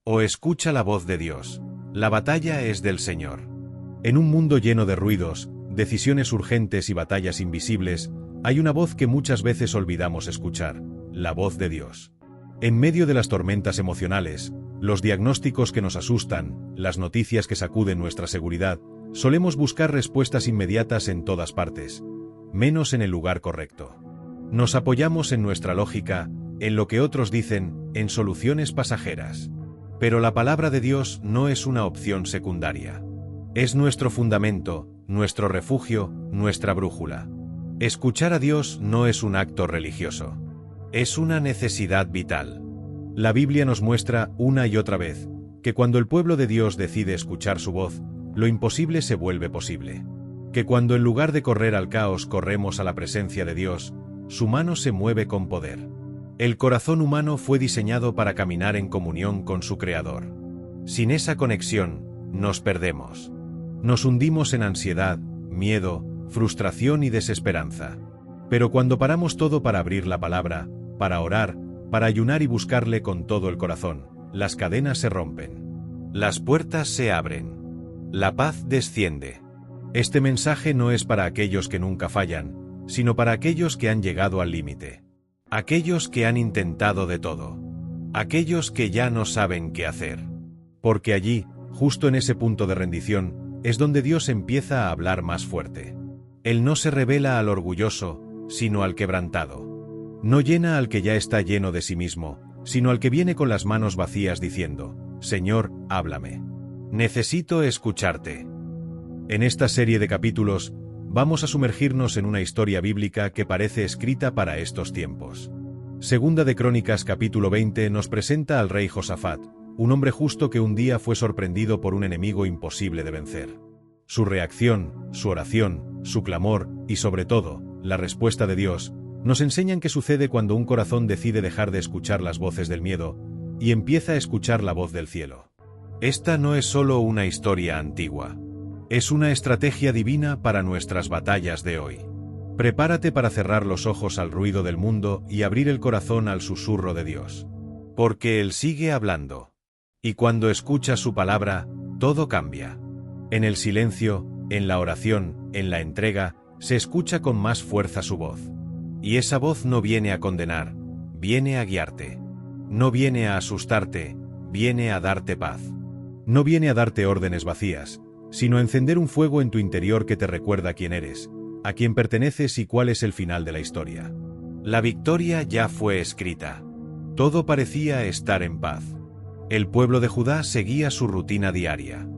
o escucha la voz de Dios. La batalla es del Señor. En un mundo lleno de ruidos, decisiones urgentes y batallas invisibles, hay una voz que muchas veces olvidamos escuchar, la voz de Dios. En medio de las tormentas emocionales, los diagnósticos que nos asustan, las noticias que sacuden nuestra seguridad, solemos buscar respuestas inmediatas en todas partes, menos en el lugar correcto. Nos apoyamos en nuestra lógica, en lo que otros dicen, en soluciones pasajeras. Pero la palabra de Dios no es una opción secundaria. Es nuestro fundamento, nuestro refugio, nuestra brújula. Escuchar a Dios no es un acto religioso. Es una necesidad vital. La Biblia nos muestra una y otra vez que cuando el pueblo de Dios decide escuchar su voz, lo imposible se vuelve posible. Que cuando en lugar de correr al caos corremos a la presencia de Dios, su mano se mueve con poder. El corazón humano fue diseñado para caminar en comunión con su Creador. Sin esa conexión, nos perdemos. Nos hundimos en ansiedad, miedo, frustración y desesperanza. Pero cuando paramos todo para abrir la palabra, para orar, para ayunar y buscarle con todo el corazón, las cadenas se rompen. Las puertas se abren. La paz desciende. Este mensaje no es para aquellos que nunca fallan, sino para aquellos que han llegado al límite. Aquellos que han intentado de todo. Aquellos que ya no saben qué hacer. Porque allí, justo en ese punto de rendición, es donde Dios empieza a hablar más fuerte. Él no se revela al orgulloso, sino al quebrantado. No llena al que ya está lleno de sí mismo, sino al que viene con las manos vacías diciendo, Señor, háblame. Necesito escucharte. En esta serie de capítulos, vamos a sumergirnos en una historia bíblica que parece escrita para estos tiempos. Segunda de Crónicas capítulo 20 nos presenta al rey Josafat, un hombre justo que un día fue sorprendido por un enemigo imposible de vencer. Su reacción, su oración, su clamor y sobre todo, la respuesta de Dios, nos enseñan qué sucede cuando un corazón decide dejar de escuchar las voces del miedo y empieza a escuchar la voz del cielo. Esta no es solo una historia antigua. Es una estrategia divina para nuestras batallas de hoy. Prepárate para cerrar los ojos al ruido del mundo y abrir el corazón al susurro de Dios. Porque Él sigue hablando. Y cuando escuchas su palabra, todo cambia. En el silencio, en la oración, en la entrega, se escucha con más fuerza su voz. Y esa voz no viene a condenar, viene a guiarte. No viene a asustarte, viene a darte paz. No viene a darte órdenes vacías, sino a encender un fuego en tu interior que te recuerda quién eres, a quién perteneces y cuál es el final de la historia. La victoria ya fue escrita. Todo parecía estar en paz. El pueblo de Judá seguía su rutina diaria.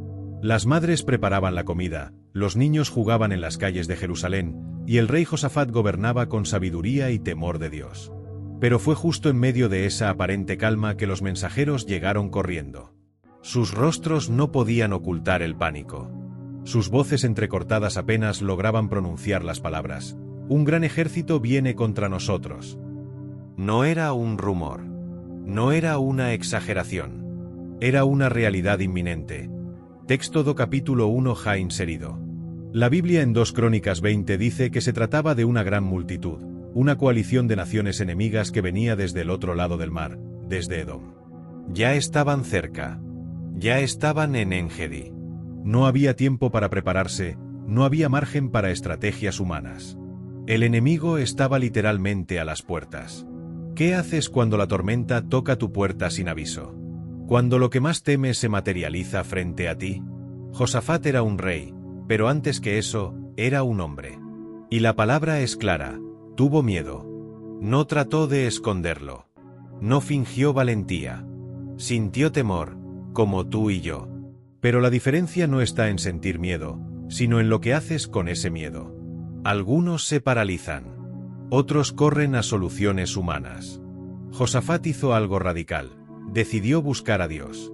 Las madres preparaban la comida, los niños jugaban en las calles de Jerusalén, y el rey Josafat gobernaba con sabiduría y temor de Dios. Pero fue justo en medio de esa aparente calma que los mensajeros llegaron corriendo. Sus rostros no podían ocultar el pánico. Sus voces entrecortadas apenas lograban pronunciar las palabras. Un gran ejército viene contra nosotros. No era un rumor. No era una exageración. Era una realidad inminente. Texto do capítulo 1 ja inserido. La Biblia en 2 Crónicas 20 dice que se trataba de una gran multitud, una coalición de naciones enemigas que venía desde el otro lado del mar, desde Edom. Ya estaban cerca. Ya estaban en Engedi. No había tiempo para prepararse, no había margen para estrategias humanas. El enemigo estaba literalmente a las puertas. ¿Qué haces cuando la tormenta toca tu puerta sin aviso? Cuando lo que más temes se materializa frente a ti. Josafat era un rey, pero antes que eso, era un hombre. Y la palabra es clara, tuvo miedo. No trató de esconderlo. No fingió valentía. Sintió temor, como tú y yo. Pero la diferencia no está en sentir miedo, sino en lo que haces con ese miedo. Algunos se paralizan. Otros corren a soluciones humanas. Josafat hizo algo radical. Decidió buscar a Dios.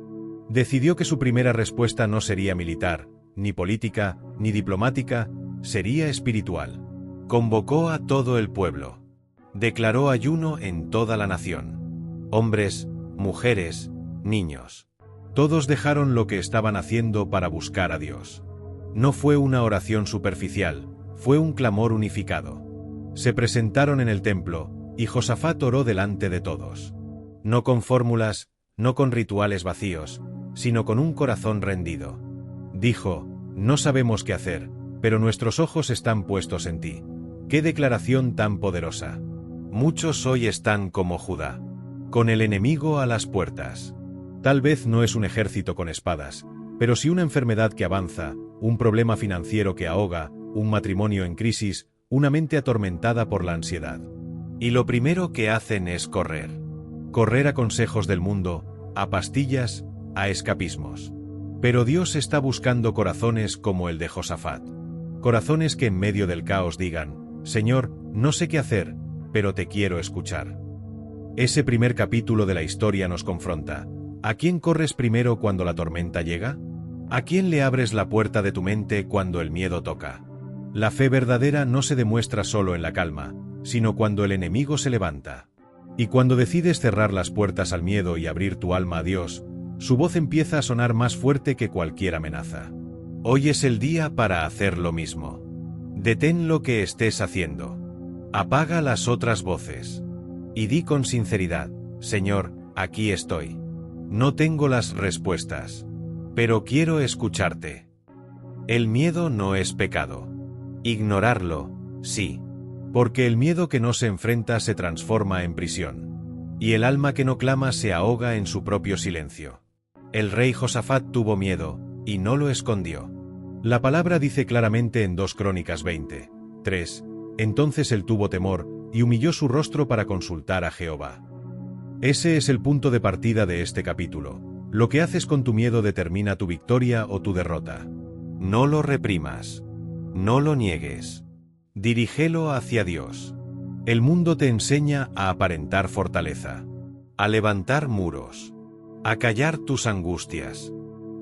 Decidió que su primera respuesta no sería militar, ni política, ni diplomática, sería espiritual. Convocó a todo el pueblo. Declaró ayuno en toda la nación. Hombres, mujeres, niños. Todos dejaron lo que estaban haciendo para buscar a Dios. No fue una oración superficial, fue un clamor unificado. Se presentaron en el templo, y Josafat oró delante de todos. No con fórmulas, no con rituales vacíos, sino con un corazón rendido. Dijo: no sabemos qué hacer, pero nuestros ojos están puestos en ti. ¡Qué declaración tan poderosa! Muchos hoy están como Judá, con el enemigo a las puertas. Tal vez no es un ejército con espadas, pero sí una enfermedad que avanza, un problema financiero que ahoga, un matrimonio en crisis, una mente atormentada por la ansiedad. Y lo primero que hacen es correr. Correr a consejos del mundo, a pastillas, a escapismos. Pero Dios está buscando corazones como el de Josafat. Corazones que en medio del caos digan: Señor, no sé qué hacer, pero te quiero escuchar. Ese primer capítulo de la historia nos confronta. ¿A quién corres primero cuando la tormenta llega? ¿A quién le abres la puerta de tu mente cuando el miedo toca? La fe verdadera no se demuestra solo en la calma, sino cuando el enemigo se levanta. Y cuando decides cerrar las puertas al miedo y abrir tu alma a Dios, su voz empieza a sonar más fuerte que cualquier amenaza. Hoy es el día para hacer lo mismo. Detén lo que estés haciendo. Apaga las otras voces. Y di con sinceridad: Señor, aquí estoy. No tengo las respuestas, pero quiero escucharte. El miedo no es pecado. Ignorarlo, sí. Porque el miedo que no se enfrenta se transforma en prisión. Y el alma que no clama se ahoga en su propio silencio. El rey Josafat tuvo miedo, y no lo escondió. La palabra dice claramente en 2 Crónicas 20, 3, entonces él tuvo temor, y humilló su rostro para consultar a Jehová. Ese es el punto de partida de este capítulo. Lo que haces con tu miedo determina tu victoria o tu derrota. No lo reprimas. No lo niegues. Dirígelo hacia Dios. El mundo te enseña a aparentar fortaleza, a levantar muros, a callar tus angustias.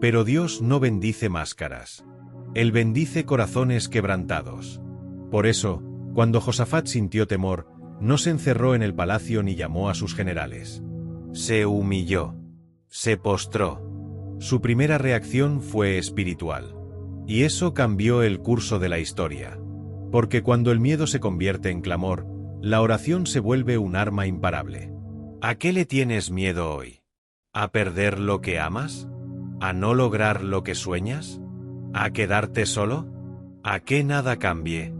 Pero Dios no bendice máscaras. Él bendice corazones quebrantados. Por eso, cuando Josafat sintió temor, no se encerró en el palacio ni llamó a sus generales. Se humilló. Se postró. Su primera reacción fue espiritual. Y eso cambió el curso de la historia. Porque cuando el miedo se convierte en clamor, la oración se vuelve un arma imparable. ¿A qué le tienes miedo hoy? ¿A perder lo que amas? ¿A no lograr lo que sueñas? ¿A quedarte solo? ¿A que nada cambie?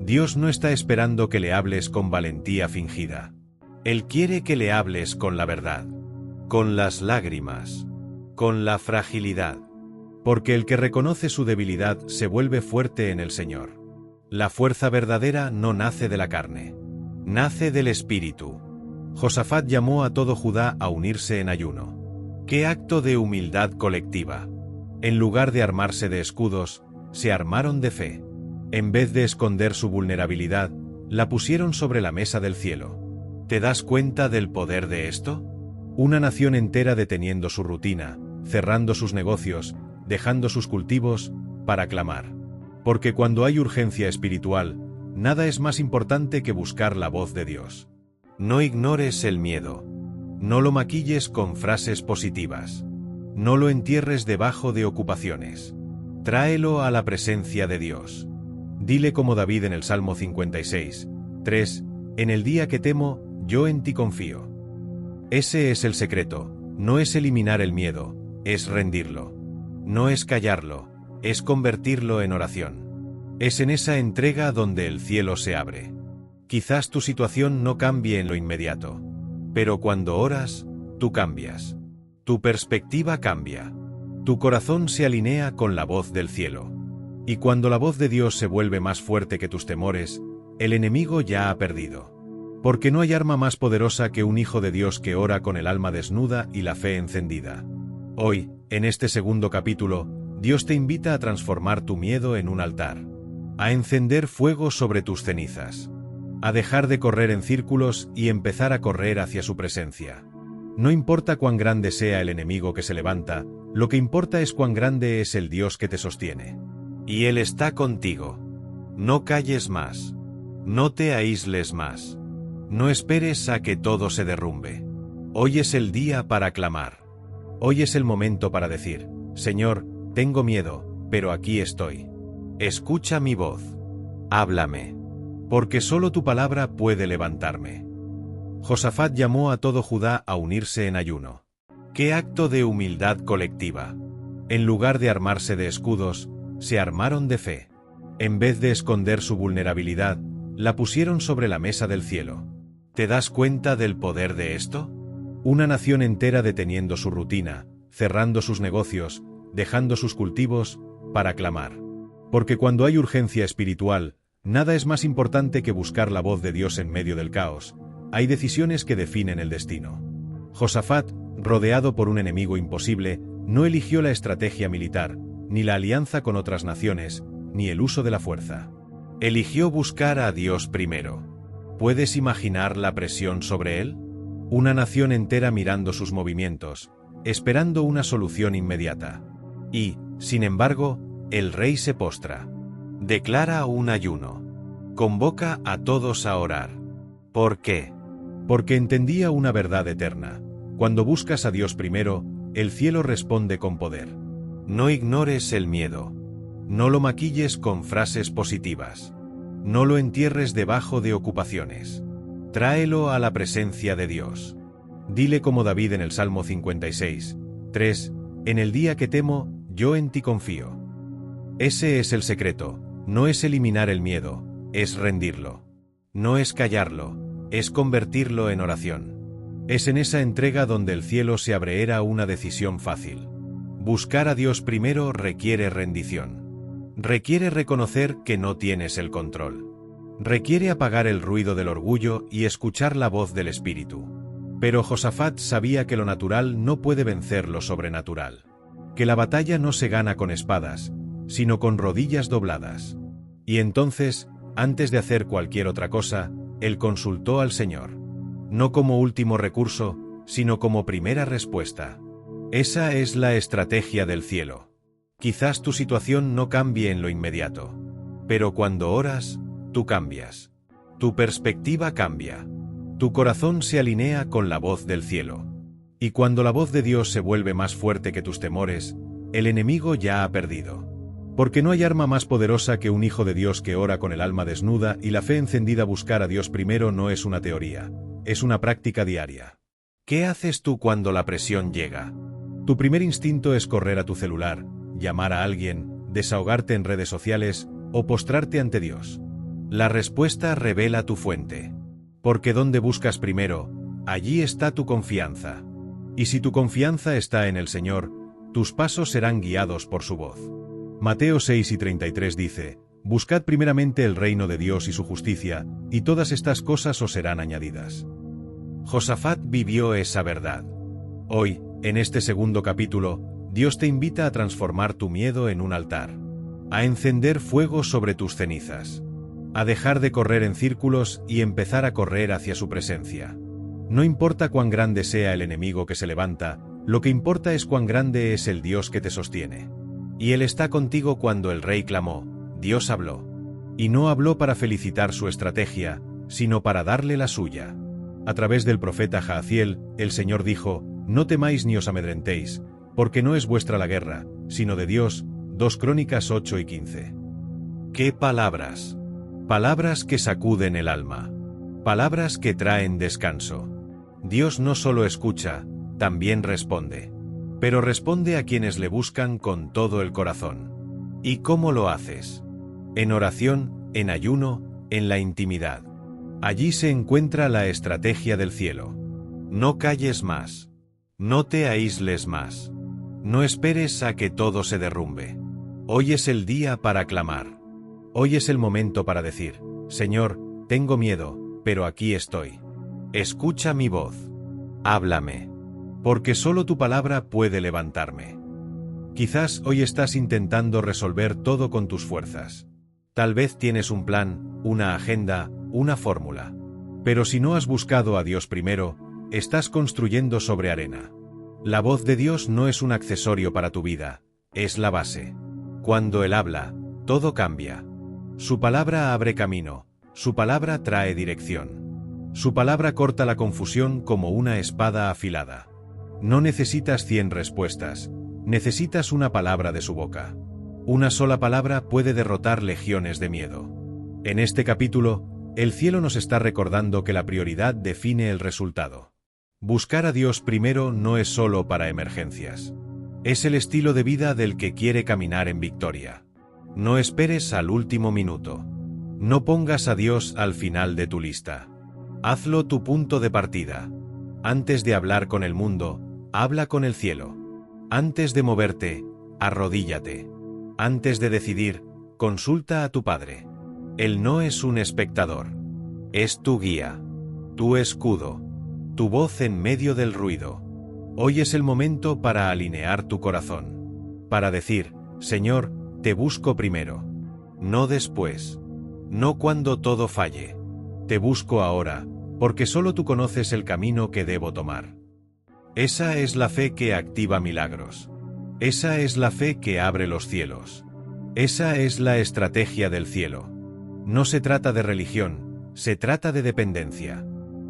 Dios no está esperando que le hables con valentía fingida. Él quiere que le hables con la verdad, con las lágrimas, con la fragilidad. Porque el que reconoce su debilidad se vuelve fuerte en el Señor. La fuerza verdadera no nace de la carne, nace del Espíritu. Josafat llamó a todo Judá a unirse en ayuno. ¡Qué acto de humildad colectiva! En lugar de armarse de escudos, se armaron de fe. En vez de esconder su vulnerabilidad, la pusieron sobre la mesa del cielo. ¿Te das cuenta del poder de esto? Una nación entera deteniendo su rutina, cerrando sus negocios, dejando sus cultivos, para clamar. Porque cuando hay urgencia espiritual, nada es más importante que buscar la voz de Dios. No ignores el miedo. No lo maquilles con frases positivas. No lo entierres debajo de ocupaciones. Tráelo a la presencia de Dios. Dile como David en el Salmo 56, 3, en el día que temo, yo en ti confío. Ese es el secreto, no es eliminar el miedo, es rendirlo. No es callarlo, es convertirlo en oración. Es en esa entrega donde el cielo se abre. Quizás tu situación no cambie en lo inmediato, pero cuando oras, tú cambias. Tu perspectiva cambia. Tu corazón se alinea con la voz del cielo. Y cuando la voz de Dios se vuelve más fuerte que tus temores, el enemigo ya ha perdido. Porque no hay arma más poderosa que un hijo de Dios que ora con el alma desnuda y la fe encendida. Hoy, en este segundo capítulo, Dios te invita a transformar tu miedo en un altar, a encender fuego sobre tus cenizas, a dejar de correr en círculos y empezar a correr hacia su presencia. No importa cuán grande sea el enemigo que se levanta, lo que importa es cuán grande es el Dios que te sostiene. Y Él está contigo. No calles más. No te aísles más. No esperes a que todo se derrumbe. Hoy es el día para clamar. Hoy es el momento para decir: Señor, tengo miedo, pero aquí estoy. Escucha mi voz. Háblame. Porque solo tu palabra puede levantarme. Josafat llamó a todo Judá a unirse en ayuno. ¡Qué acto de humildad colectiva! En lugar de armarse de escudos, se armaron de fe. En vez de esconder su vulnerabilidad, la pusieron sobre la mesa del cielo. ¿Te das cuenta del poder de esto? Una nación entera deteniendo su rutina, cerrando sus negocios, dejando sus cultivos, para clamar. Porque cuando hay urgencia espiritual, nada es más importante que buscar la voz de Dios en medio del caos. Hay decisiones que definen el destino. Josafat, rodeado por un enemigo imposible, no eligió la estrategia militar, ni la alianza con otras naciones, ni el uso de la fuerza. Eligió buscar a Dios primero. ¿Puedes imaginar la presión sobre él? Una nación entera mirando sus movimientos, esperando una solución inmediata. Y, sin embargo, el rey se postra. Declara un ayuno. Convoca a todos a orar. ¿Por qué? Porque entendía una verdad eterna. Cuando buscas a Dios primero, el cielo responde con poder. No ignores el miedo. No lo maquilles con frases positivas. No lo entierres debajo de ocupaciones. Tráelo a la presencia de Dios. Dile como David en el Salmo 56, 3, en el día que temo, yo en ti confío. Ese es el secreto, no es eliminar el miedo, es rendirlo. No es callarlo, es convertirlo en oración. Es en esa entrega donde el cielo se abreera una decisión fácil. Buscar a Dios primero requiere rendición. Requiere reconocer que no tienes el control. Requiere apagar el ruido del orgullo y escuchar la voz del Espíritu. Pero Josafat sabía que lo natural no puede vencer lo sobrenatural. Que la batalla no se gana con espadas, sino con rodillas dobladas. Y entonces, antes de hacer cualquier otra cosa, él consultó al Señor. No como último recurso, sino como primera respuesta. Esa es la estrategia del cielo. Quizás tu situación no cambie en lo inmediato. Pero cuando oras, tú cambias. Tu perspectiva cambia. Tu corazón se alinea con la voz del cielo. Y cuando la voz de Dios se vuelve más fuerte que tus temores, el enemigo ya ha perdido. Porque no hay arma más poderosa que un hijo de Dios que ora con el alma desnuda y la fe encendida. Buscar a Dios primero no es una teoría, es una práctica diaria. ¿Qué haces tú cuando la presión llega? Tu primer instinto es correr a tu celular, llamar a alguien, desahogarte en redes sociales o postrarte ante Dios. La respuesta revela tu fuente. Porque donde buscas primero, allí está tu confianza. Y si tu confianza está en el Señor, tus pasos serán guiados por su voz. Mateo 6:33 dice, buscad primeramente el reino de Dios y su justicia, y todas estas cosas os serán añadidas. Josafat vivió esa verdad. Hoy, en este segundo capítulo, Dios te invita a transformar tu miedo en un altar, a encender fuego sobre tus cenizas, a dejar de correr en círculos y empezar a correr hacia su presencia. No importa cuán grande sea el enemigo que se levanta, lo que importa es cuán grande es el Dios que te sostiene. Y Él está contigo. Cuando el rey clamó, Dios habló. Y no habló para felicitar su estrategia, sino para darle la suya. A través del profeta Jahaziel, el Señor dijo, no temáis ni os amedrentéis, porque no es vuestra la guerra, sino de Dios. 2 Crónicas 8 y 15. ¿Qué palabras? Palabras que sacuden el alma. Palabras que traen descanso. Dios no solo escucha, también responde. Pero responde a quienes le buscan con todo el corazón. ¿Y cómo lo haces? En oración, en ayuno, en la intimidad. Allí se encuentra la estrategia del cielo. No calles más. No te aísles más. No esperes a que todo se derrumbe. Hoy es el día para clamar. Hoy es el momento para decir, Señor, tengo miedo, pero aquí estoy. Escucha mi voz. Háblame. Porque solo tu palabra puede levantarme. Quizás hoy estás intentando resolver todo con tus fuerzas. Tal vez tienes un plan, una agenda, una fórmula. Pero si no has buscado a Dios primero, estás construyendo sobre arena. La voz de Dios no es un accesorio para tu vida, es la base. Cuando Él habla, todo cambia. Su palabra abre camino, su palabra trae dirección. Su palabra corta la confusión como una espada afilada. No necesitas 100 respuestas, necesitas una palabra de su boca. Una sola palabra puede derrotar legiones de miedo. En este capítulo, el cielo nos está recordando que la prioridad define el resultado. Buscar a Dios primero no es solo para emergencias. Es el estilo de vida del que quiere caminar en victoria. No esperes al último minuto. No pongas a Dios al final de tu lista. Hazlo tu punto de partida. Antes de hablar con el mundo, habla con el cielo. Antes de moverte, arrodíllate. Antes de decidir, consulta a tu Padre. Él no es un espectador. Es tu guía, tu escudo, tu voz en medio del ruido. Hoy es el momento para alinear tu corazón. Para decir, Señor, te busco primero. No después. No cuando todo falle. Te busco ahora, porque solo tú conoces el camino que debo tomar. Esa es la fe que activa milagros. Esa es la fe que abre los cielos. Esa es la estrategia del cielo. No se trata de religión, se trata de dependencia.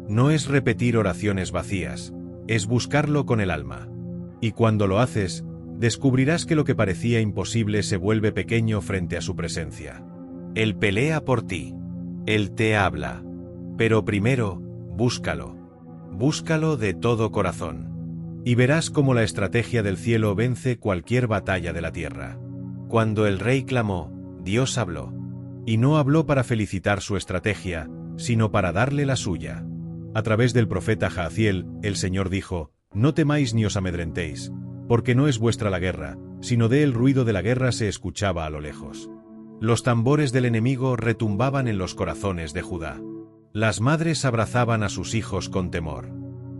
No es repetir oraciones vacías, es buscarlo con el alma. Y cuando lo haces, descubrirás que lo que parecía imposible se vuelve pequeño frente a su presencia. Él pelea por ti. Él te habla. Pero primero, búscalo. Búscalo de todo corazón. Y verás cómo la estrategia del cielo vence cualquier batalla de la tierra. Cuando el rey clamó, Dios habló. Y no habló para felicitar su estrategia, sino para darle la suya. A través del profeta Jahaziel, el Señor dijo, no temáis ni os amedrentéis, porque no es vuestra la guerra, sino el ruido de la guerra se escuchaba a lo lejos. Los tambores del enemigo retumbaban en los corazones de Judá. Las madres abrazaban a sus hijos con temor.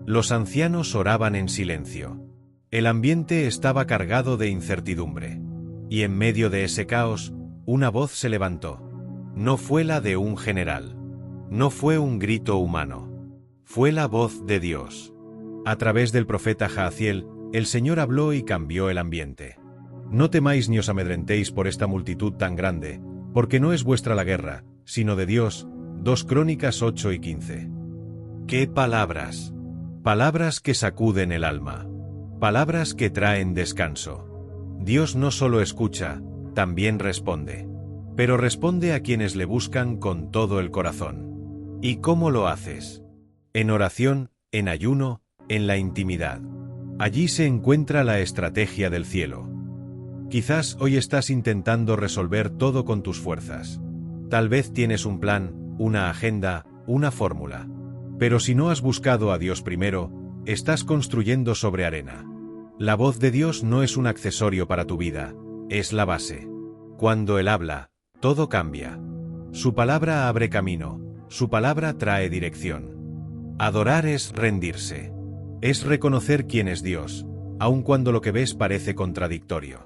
Los ancianos oraban en silencio. El ambiente estaba cargado de incertidumbre. Y en medio de ese caos, una voz se levantó. No fue la de un general. No fue un grito humano. Fue la voz de Dios. A través del profeta Jahaziel, el Señor habló y cambió el ambiente. No temáis ni os amedrentéis por esta multitud tan grande, porque no es vuestra la guerra, sino de Dios. 2 Crónicas 8 y 15. ¡Qué palabras! Palabras que sacuden el alma. Palabras que traen descanso. Dios no solo escucha, también responde. Pero responde a quienes le buscan con todo el corazón. ¿Y cómo lo haces? En oración, en ayuno, en la intimidad. Allí se encuentra la estrategia del cielo. Quizás hoy estás intentando resolver todo con tus fuerzas. Tal vez tienes un plan, una agenda, una fórmula. Pero si no has buscado a Dios primero, estás construyendo sobre arena. La voz de Dios no es un accesorio para tu vida, es la base. Cuando Él habla, todo cambia. Su palabra abre camino, su palabra trae dirección. Adorar es rendirse. Es reconocer quién es Dios, aun cuando lo que ves parece contradictorio.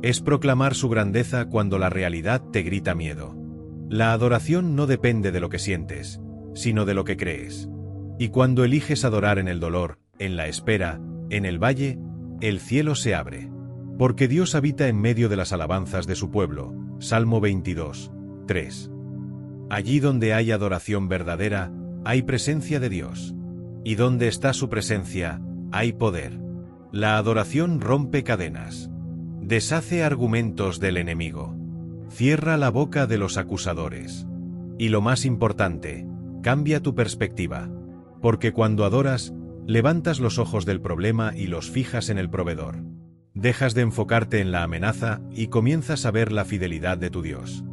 Es proclamar su grandeza cuando la realidad te grita miedo. La adoración no depende de lo que sientes, sino de lo que crees. Y cuando eliges adorar en el dolor, en la espera, en el valle, el cielo se abre. Porque Dios habita en medio de las alabanzas de su pueblo. Salmo 22, 3. Allí donde hay adoración verdadera, hay presencia de Dios. Y donde está su presencia, hay poder. La adoración rompe cadenas. Deshace argumentos del enemigo. Cierra la boca de los acusadores. Y lo más importante, cambia tu perspectiva. Porque cuando adoras, levantas los ojos del problema y los fijas en el proveedor. Dejas de enfocarte en la amenaza y comienzas a ver la fidelidad de tu Dios.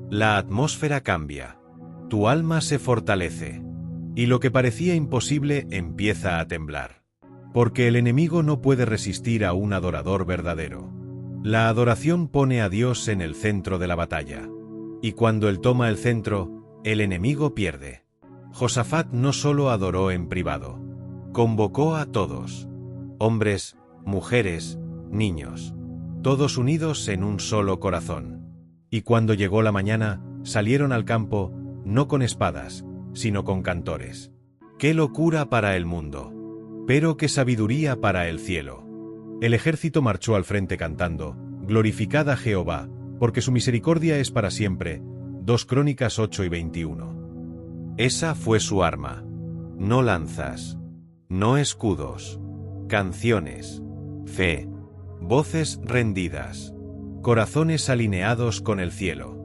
La atmósfera cambia. Tu alma se fortalece. Y lo que parecía imposible empieza a temblar. Porque el enemigo no puede resistir a un adorador verdadero. La adoración pone a Dios en el centro de la batalla. Y cuando Él toma el centro, el enemigo pierde. Josafat no solo adoró en privado. Convocó a todos. Hombres, mujeres, niños. Todos unidos en un solo corazón. Y cuando llegó la mañana, salieron al campo, no con espadas, sino con cantores. ¡Qué locura para el mundo! Pero qué sabiduría para el cielo. El ejército marchó al frente cantando, glorificad a Jehová, porque su misericordia es para siempre. 2 Crónicas 8 y 21. Esa fue su arma. No lanzas. No escudos. Canciones. Fe. Voces rendidas. Corazones alineados con el cielo.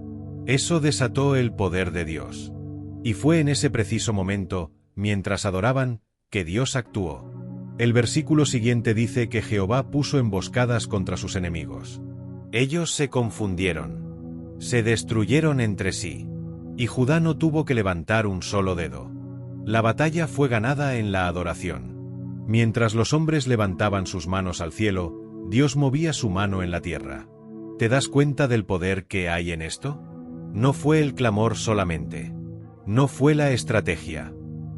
Eso desató el poder de Dios. Y fue en ese preciso momento, mientras adoraban, que Dios actuó. El versículo siguiente dice que Jehová puso emboscadas contra sus enemigos. Ellos se confundieron. Se destruyeron entre sí. Y Judá no tuvo que levantar un solo dedo. La batalla fue ganada en la adoración. Mientras los hombres levantaban sus manos al cielo, Dios movía su mano en la tierra. ¿Te das cuenta del poder que hay en esto? No fue el clamor solamente. No fue la estrategia.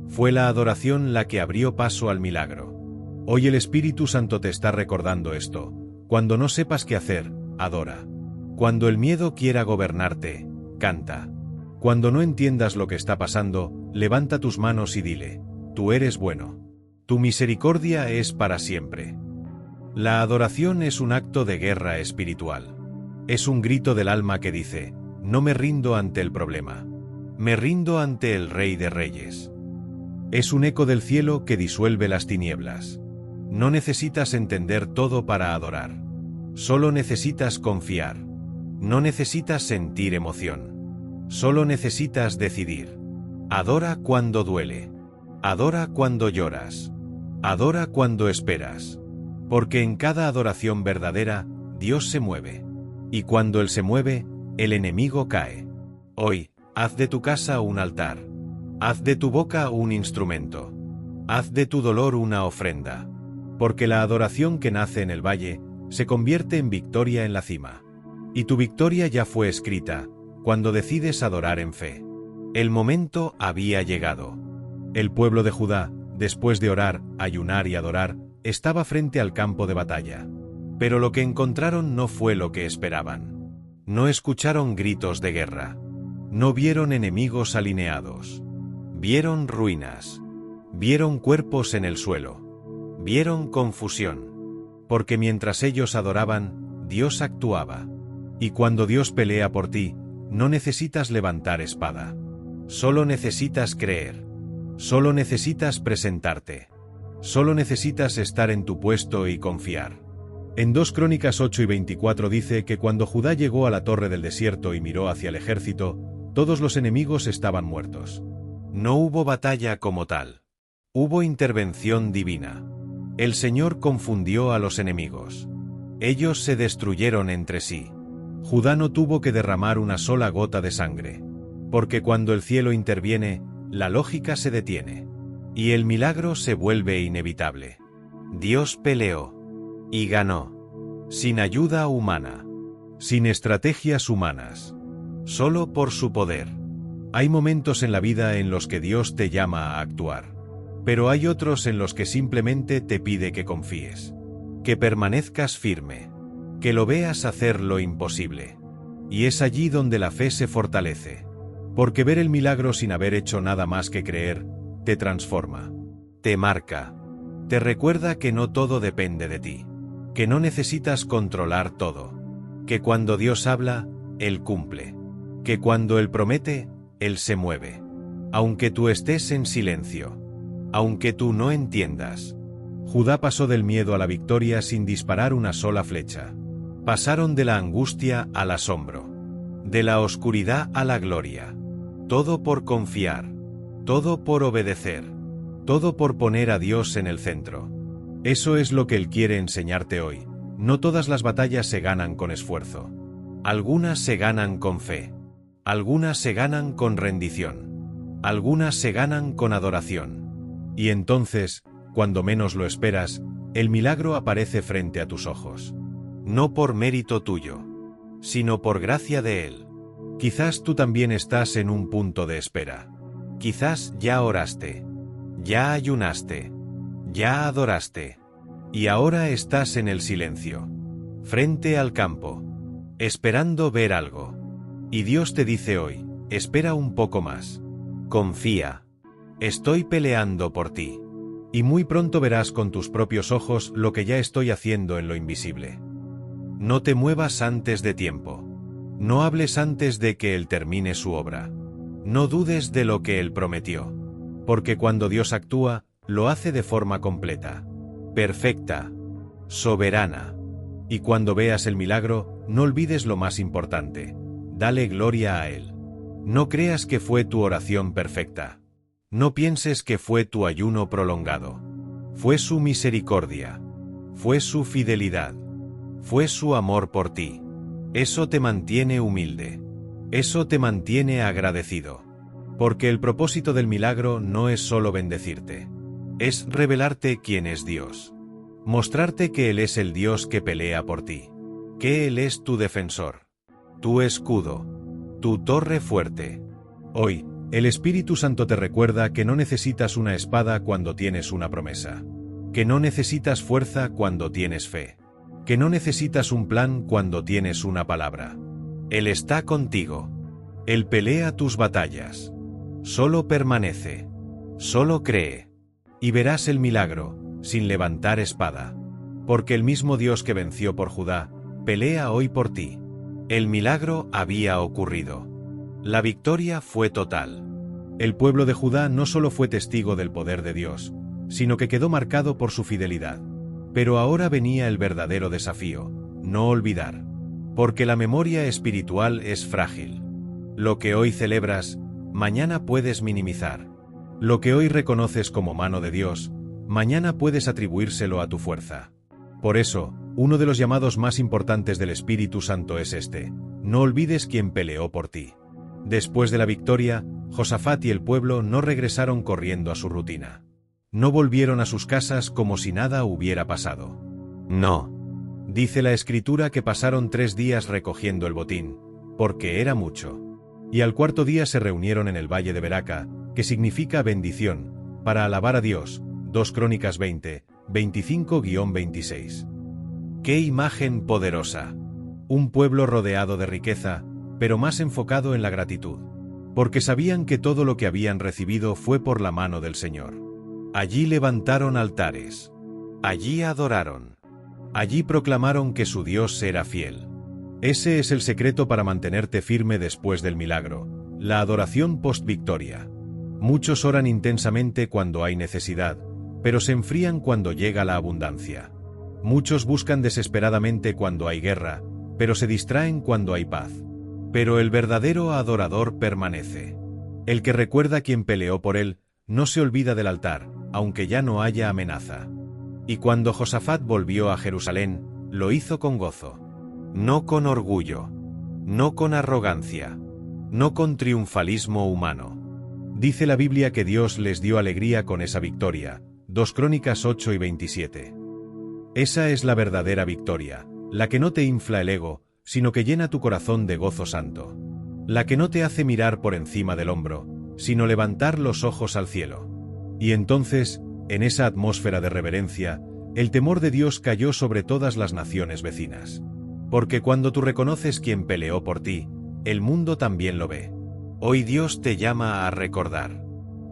Fue la adoración la que abrió paso al milagro. Hoy el Espíritu Santo te está recordando esto. Cuando no sepas qué hacer, adora. Cuando el miedo quiera gobernarte, canta. Cuando no entiendas lo que está pasando, levanta tus manos y dile: tú eres bueno. Tu misericordia es para siempre. La adoración es un acto de guerra espiritual. Es un grito del alma que dice: no me rindo ante el problema. Me rindo ante el Rey de Reyes. Es un eco del cielo que disuelve las tinieblas. No necesitas entender todo para adorar. Solo necesitas confiar. No necesitas sentir emoción. Solo necesitas decidir. Adora cuando duele. Adora cuando lloras. Adora cuando esperas. Porque en cada adoración verdadera, Dios se mueve. Y cuando Él se mueve, el enemigo cae. Hoy, haz de tu casa un altar. Haz de tu boca un instrumento. Haz de tu dolor una ofrenda. Porque la adoración que nace en el valle, se convierte en victoria en la cima. Y tu victoria ya fue escrita, cuando decides adorar en fe. El momento había llegado. El pueblo de Judá, después de orar, ayunar y adorar, estaba frente al campo de batalla. Pero lo que encontraron no fue lo que esperaban. No escucharon gritos de guerra. No vieron enemigos alineados. Vieron ruinas. Vieron cuerpos en el suelo. Vieron confusión. Porque mientras ellos adoraban, Dios actuaba. Y cuando Dios pelea por ti, no necesitas levantar espada. Solo necesitas creer. Solo necesitas presentarte. Solo necesitas estar en tu puesto y confiar. En 2 Crónicas 8 y 24 dice que cuando Judá llegó a la torre del desierto y miró hacia el ejército, todos los enemigos estaban muertos. No hubo batalla como tal. Hubo intervención divina. El Señor confundió a los enemigos. Ellos se destruyeron entre sí. Judá no tuvo que derramar una sola gota de sangre. Porque cuando el cielo interviene, la lógica se detiene. Y el milagro se vuelve inevitable. Dios peleó. Y ganó. Sin ayuda humana. Sin estrategias humanas. Solo por su poder. Hay momentos en la vida en los que Dios te llama a actuar. Pero hay otros en los que simplemente te pide que confíes. Que permanezcas firme. Que lo veas hacer lo imposible. Y es allí donde la fe se fortalece. Porque ver el milagro sin haber hecho nada más que creer, te transforma. Te marca. Te recuerda que no todo depende de ti. Que no necesitas controlar todo. Que cuando Dios habla, Él cumple. Que cuando Él promete, Él se mueve. Aunque tú estés en silencio. Aunque tú no entiendas. Judá pasó del miedo a la victoria sin disparar una sola flecha. Pasaron de la angustia al asombro. De la oscuridad a la gloria. Todo por confiar. Todo por obedecer. Todo por poner a Dios en el centro. Eso es lo que Él quiere enseñarte hoy. No todas las batallas se ganan con esfuerzo. Algunas se ganan con fe. Algunas se ganan con rendición. Algunas se ganan con adoración. Y entonces, cuando menos lo esperas, el milagro aparece frente a tus ojos. No por mérito tuyo, sino por gracia de Él. Quizás tú también estás en un punto de espera. Quizás ya oraste, ya ayunaste, ya adoraste, y ahora estás en el silencio, frente al campo, esperando ver algo. Y Dios te dice hoy: espera un poco más. Confía. Estoy peleando por ti. Y muy pronto verás con tus propios ojos lo que ya estoy haciendo en lo invisible. No te muevas antes de tiempo. No hables antes de que Él termine su obra. No dudes de lo que Él prometió. Porque cuando Dios actúa, lo hace de forma completa, perfecta, soberana. Y cuando veas el milagro, no olvides lo más importante: dale gloria a Él. No creas que fue tu oración perfecta. No pienses que fue tu ayuno prolongado. Fue su misericordia. Fue su fidelidad. Fue su amor por ti. Eso te mantiene humilde. Eso te mantiene agradecido. Porque el propósito del milagro no es solo bendecirte. Es revelarte quién es Dios. Mostrarte que Él es el Dios que pelea por ti. Que Él es tu defensor. Tu escudo. Tu torre fuerte. Hoy, el Espíritu Santo te recuerda que no necesitas una espada cuando tienes una promesa. Que no necesitas fuerza cuando tienes fe. Que no necesitas un plan cuando tienes una palabra. Él está contigo. Él pelea tus batallas. Solo permanece. Solo cree. Y verás el milagro, sin levantar espada. Porque el mismo Dios que venció por Judá, pelea hoy por ti. El milagro había ocurrido. La victoria fue total. El pueblo de Judá no solo fue testigo del poder de Dios, sino que quedó marcado por su fidelidad. Pero ahora venía el verdadero desafío: no olvidar. Porque la memoria espiritual es frágil. Lo que hoy celebras, mañana puedes minimizar. Lo que hoy reconoces como mano de Dios, mañana puedes atribuírselo a tu fuerza. Por eso, uno de los llamados más importantes del Espíritu Santo es este: no olvides quién peleó por ti. Después de la victoria, Josafat y el pueblo no regresaron corriendo a su rutina. No volvieron a sus casas como si nada hubiera pasado. No. Dice la Escritura que pasaron 3 días recogiendo el botín, porque era mucho. Y al cuarto día se reunieron en el valle de Beraca, que significa bendición, para alabar a Dios. 2 Crónicas 20, 25-26. ¡Qué imagen poderosa! Un pueblo rodeado de riqueza, pero más enfocado en la gratitud. Porque sabían que todo lo que habían recibido fue por la mano del Señor. Allí levantaron altares. Allí adoraron. Allí proclamaron que su Dios era fiel. Ese es el secreto para mantenerte firme después del milagro: la adoración post-victoria. Muchos oran intensamente cuando hay necesidad, pero se enfrían cuando llega la abundancia. Muchos buscan desesperadamente cuando hay guerra, pero se distraen cuando hay paz. Pero el verdadero adorador permanece. El que recuerda quién peleó por él, no se olvida del altar, aunque ya no haya amenaza. Y cuando Josafat volvió a Jerusalén, lo hizo con gozo. No con orgullo. No con arrogancia. No con triunfalismo humano. Dice la Biblia que Dios les dio alegría con esa victoria. 2 Crónicas 8 y 27. Esa es la verdadera victoria, la que no te infla el ego, sino que llena tu corazón de gozo santo. La que no te hace mirar por encima del hombro, sino levantar los ojos al cielo. Y entonces, en esa atmósfera de reverencia, el temor de Dios cayó sobre todas las naciones vecinas. Porque cuando tú reconoces quién peleó por ti, el mundo también lo ve. Hoy Dios te llama a recordar,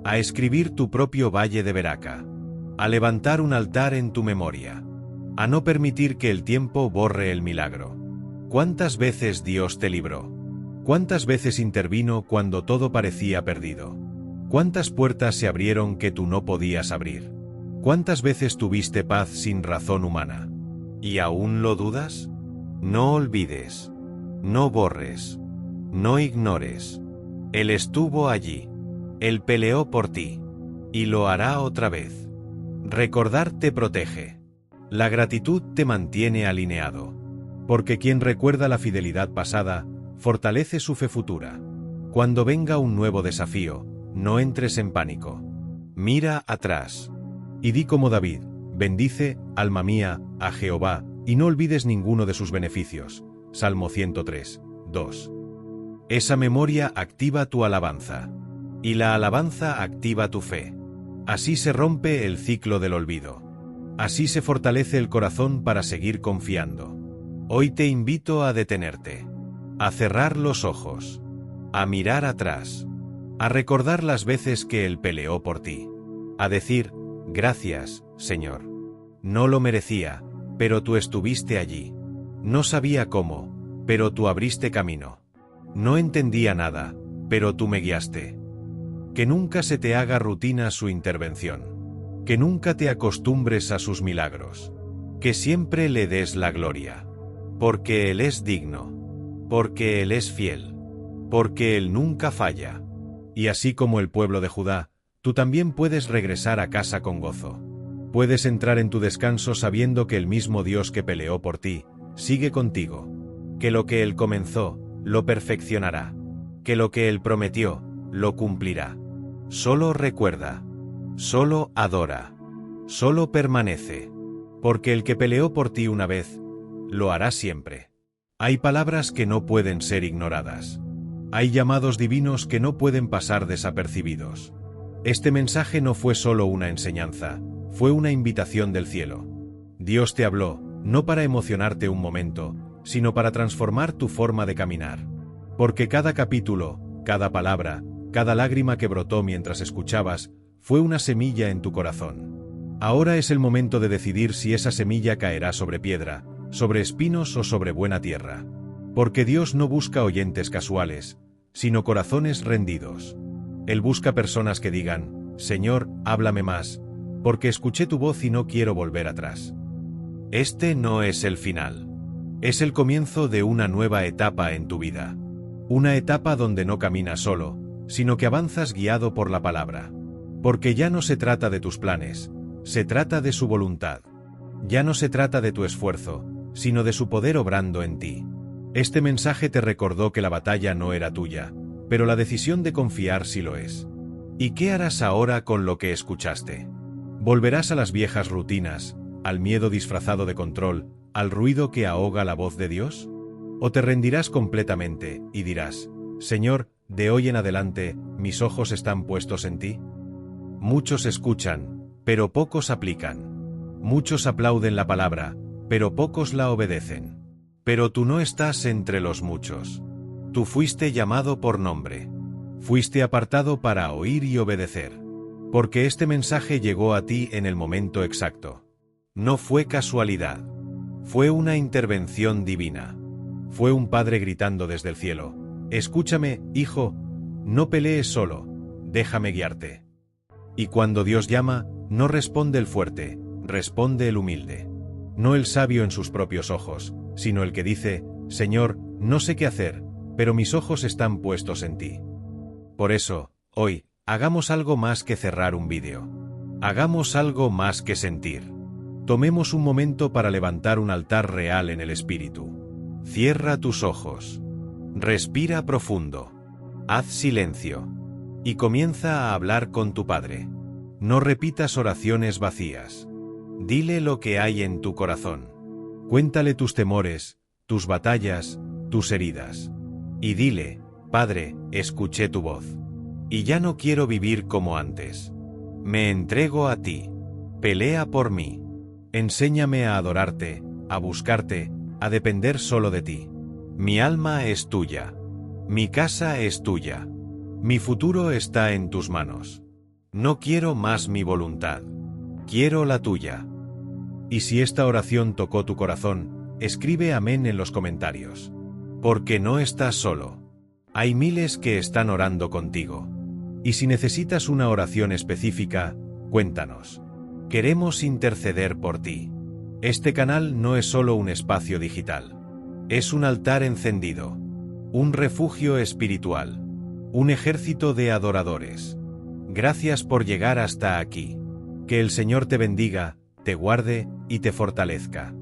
a escribir tu propio valle de Beraca, a levantar un altar en tu memoria, a no permitir que el tiempo borre el milagro. ¿Cuántas veces Dios te libró? ¿Cuántas veces intervino cuando todo parecía perdido? ¿Cuántas puertas se abrieron que tú no podías abrir? ¿Cuántas veces tuviste paz sin razón humana? ¿Y aún lo dudas? No olvides. No borres. No ignores. Él estuvo allí. Él peleó por ti. Y lo hará otra vez. Recordar te protege. La gratitud te mantiene alineado. Porque quien recuerda la fidelidad pasada, fortalece su fe futura. Cuando venga un nuevo desafío, no entres en pánico. Mira atrás. Y di como David: bendice, alma mía, a Jehová, y no olvides ninguno de sus beneficios. Salmo 103, 2. Esa memoria activa tu alabanza. Y la alabanza activa tu fe. Así se rompe el ciclo del olvido. Así se fortalece el corazón para seguir confiando. Hoy te invito a detenerte, a cerrar los ojos, a mirar atrás, a recordar las veces que Él peleó por ti, a decir: gracias, Señor. No lo merecía, pero tú estuviste allí. No sabía cómo, pero tú abriste camino. No entendía nada, pero tú me guiaste. Que nunca se te haga rutina su intervención. Que nunca te acostumbres a sus milagros. Que siempre le des la gloria. Porque Él es digno. Porque Él es fiel. Porque Él nunca falla. Y así como el pueblo de Judá, tú también puedes regresar a casa con gozo. Puedes entrar en tu descanso sabiendo que el mismo Dios que peleó por ti, sigue contigo. Que lo que Él comenzó, lo perfeccionará. Que lo que Él prometió, lo cumplirá. Solo recuerda. Solo adora. Solo permanece. Porque el que peleó por ti una vez, lo hará siempre. Hay palabras que no pueden ser ignoradas. Hay llamados divinos que no pueden pasar desapercibidos. Este mensaje no fue solo una enseñanza, fue una invitación del cielo. Dios te habló, no para emocionarte un momento, sino para transformar tu forma de caminar. Porque cada capítulo, cada palabra, cada lágrima que brotó mientras escuchabas, fue una semilla en tu corazón. Ahora es el momento de decidir si esa semilla caerá sobre piedra, sobre espinos o sobre buena tierra. Porque Dios no busca oyentes casuales, sino corazones rendidos. Él busca personas que digan, Señor, háblame más, porque escuché tu voz y no quiero volver atrás. Este no es el final. Es el comienzo de una nueva etapa en tu vida. Una etapa donde no caminas solo, sino que avanzas guiado por la palabra. Porque ya no se trata de tus planes, se trata de su voluntad. Ya no se trata de tu esfuerzo, sino de su poder obrando en ti. Este mensaje te recordó que la batalla no era tuya, pero la decisión de confiar sí lo es. ¿Y qué harás ahora con lo que escuchaste? ¿Volverás a las viejas rutinas, al miedo disfrazado de control, al ruido que ahoga la voz de Dios? ¿O te rendirás completamente y dirás, Señor, de hoy en adelante, mis ojos están puestos en ti? Muchos escuchan, pero pocos aplican. Muchos aplauden la palabra, pero pocos la obedecen. Pero tú no estás entre los muchos. Tú fuiste llamado por nombre. Fuiste apartado para oír y obedecer. Porque este mensaje llegó a ti en el momento exacto. No fue casualidad. Fue una intervención divina. Fue un padre gritando desde el cielo, escúchame, hijo, no pelees solo, déjame guiarte. Y cuando Dios llama, no responde el fuerte, responde el humilde. No el sabio en sus propios ojos, sino el que dice, Señor, no sé qué hacer, pero mis ojos están puestos en ti. Por eso, hoy, hagamos algo más que cerrar un vídeo. Hagamos algo más que sentir. Tomemos un momento para levantar un altar real en el espíritu. Cierra tus ojos. Respira profundo. Haz silencio. Y comienza a hablar con tu Padre. No repitas oraciones vacías. Dile lo que hay en tu corazón. Cuéntale tus temores, tus batallas, tus heridas. Y dile, Padre, escuché tu voz. Y ya no quiero vivir como antes. Me entrego a ti. Pelea por mí. Enséñame a adorarte, a buscarte, a depender solo de ti. Mi alma es tuya. Mi casa es tuya. Mi futuro está en tus manos. No quiero más mi voluntad. Quiero la tuya. Y si esta oración tocó tu corazón, escribe amén en los comentarios. Porque no estás solo. Hay miles que están orando contigo. Y si necesitas una oración específica, cuéntanos. Queremos interceder por ti. Este canal no es solo un espacio digital. Es un altar encendido. Un refugio espiritual. Un ejército de adoradores. Gracias por llegar hasta aquí. Que el Señor te bendiga, te guarde y te fortalezca.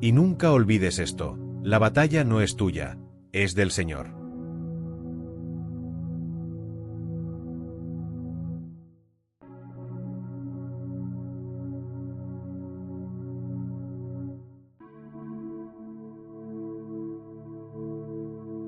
Y nunca olvides esto, la batalla no es tuya, es del Señor.